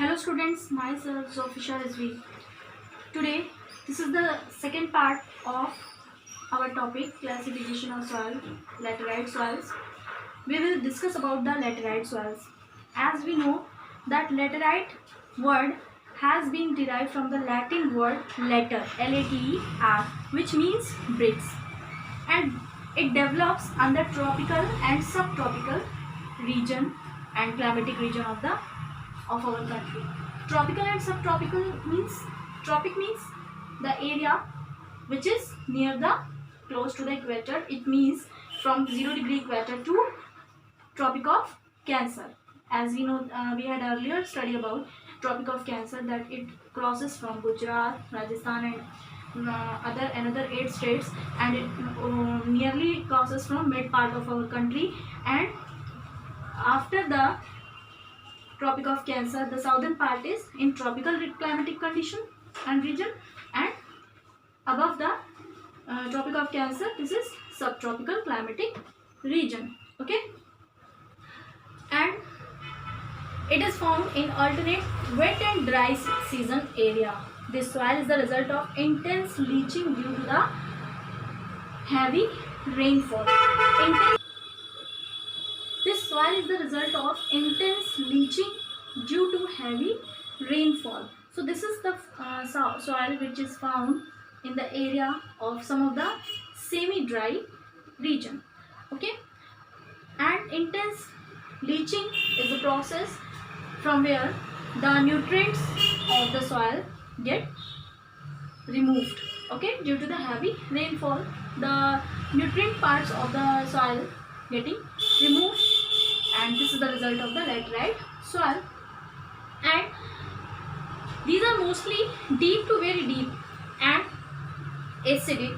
Hello students, myself Zofisha Rizvi. Today, this is the second part of our topic classification of soil, laterite soils. We will discuss about the laterite soils. As we know that laterite word has been derived from the Latin word later, L-A-T-E-R, which means bricks, and it develops under tropical and subtropical region and climatic region of our country. Tropical and subtropical means, tropic means the area which is near the close to the equator. It means from 0 degree equator to Tropic of Cancer. As we know, we had earlier studied about Tropic of Cancer, that it crosses from Gujarat, Rajasthan and another 8 states, and it nearly crosses from mid part of our country. And after the Tropic of Cancer, the southern part is in tropical climatic condition and region, and above the Tropic of Cancer, this is subtropical climatic region. Okay, and it is found in alternate wet and dry season area. This soil is the result of intense leaching due to the heavy rainfall. This soil is the result of intense leaching due to heavy rainfall. So this is the soil which is found in the area of some of the semi-dry region. Okay, and intense leaching is the process from where the nutrients of the soil get removed. Okay, due to the heavy rainfall, the nutrient parts of the soil getting removed, and this is the result of the laterite soil. And these are mostly deep to very deep and acidic,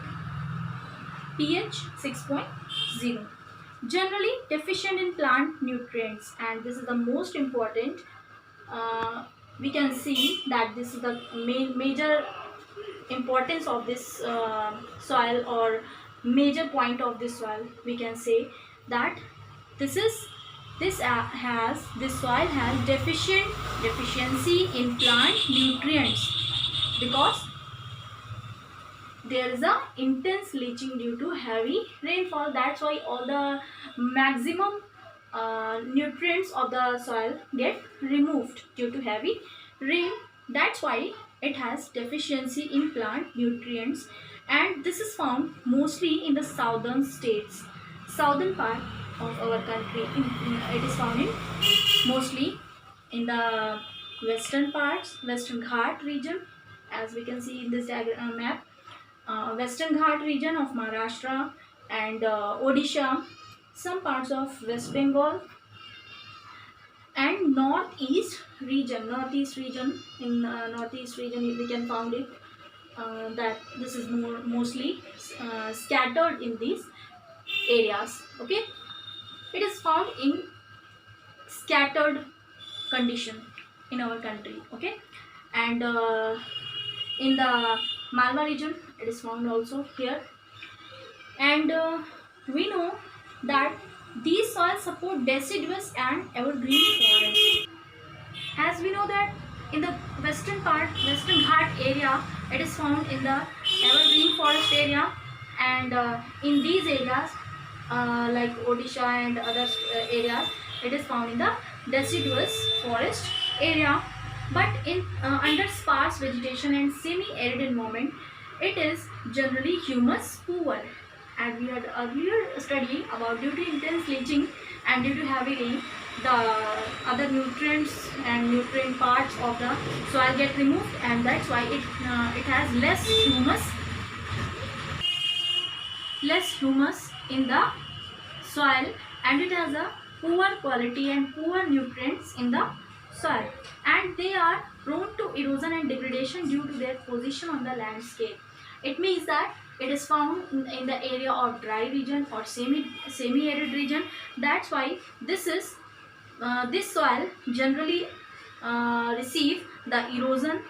pH 6.0, generally deficient in plant nutrients, and this is the most important. We can see that this is the major importance of this soil, or major point of this soil. We can say that this soil has deficiency in plant nutrients, because there is a intense leaching due to heavy rainfall. That's why all the maximum nutrients of the soil get removed due to heavy rain. That's why it has deficiency in plant nutrients, and this is found mostly in the southern states, southern part of our country. It is found in mostly in the western parts, Western Ghat region, as we can see in this map. Western Ghat region of Maharashtra and Odisha, some parts of West Bengal, and northeast region. In northeast region we can found it, that this is mostly scattered in these areas. Okay, it is found in scattered condition in our country. Okay, and in the Malwa region it is found also here. And we know that these soils support deciduous and evergreen forests. As we know that in the western part, Western Ghat area, it is found in the evergreen forest area, and in these areas like Odisha and other areas, it is found in the deciduous forest area. But in under sparse vegetation and semi-arid environment, it is generally humus poor. And we had earlier studied about, due to intense leaching and due to heavy rain, the other nutrients and nutrient parts of the soil get removed, and that's why it has less humus in the soil, and it has a poor quality and poor nutrients in the soil, and they are prone to erosion and degradation due to their position on the landscape. It means that it is found in the area of dry region or semi-arid region. That's why this soil generally receive the erosion,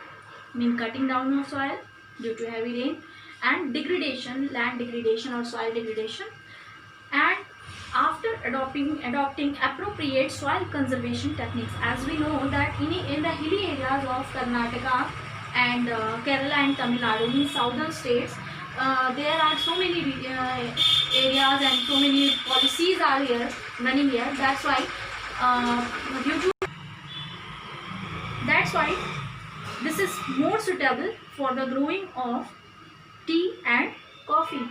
mean cutting down of soil due to heavy rain, and degradation, land degradation or soil degradation. And after adopting appropriate soil conservation techniques. As we know that in the hilly areas of Karnataka and Kerala and Tamil Nadu, in southern states, there are so many areas and so many policies are here running here. Due to that's why this is more suitable for the growing of tea and coffee.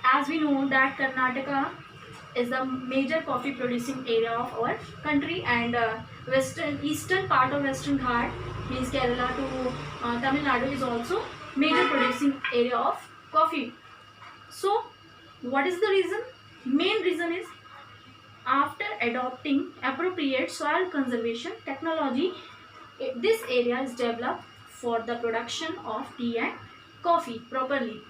As we know that Karnataka is the major coffee producing area of our country, and eastern part of Western Ghat means Kerala to Tamil Nadu is also major producing area of coffee. So what is the reason? Main reason is after adopting appropriate soil conservation technology, this area is developed for the production of tea and coffee properly.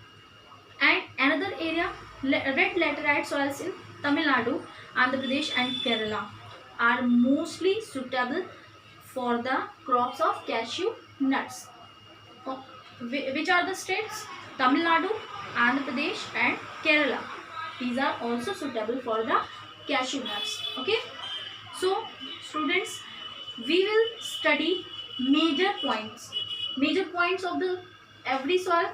And another area, red laterite soils in Tamil Nadu, Andhra Pradesh and Kerala are mostly suitable for the crops of cashew nuts. Which are the states? Tamil Nadu, Andhra Pradesh and Kerala. These are also suitable for the cashew nuts. Okay. So students, we will study major points of the every soil,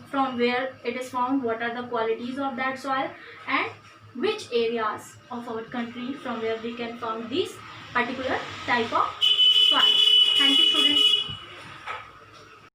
from where it is found, what are the qualities of that soil, and which areas of our country from where we can find this particular type of soil. Thank you students.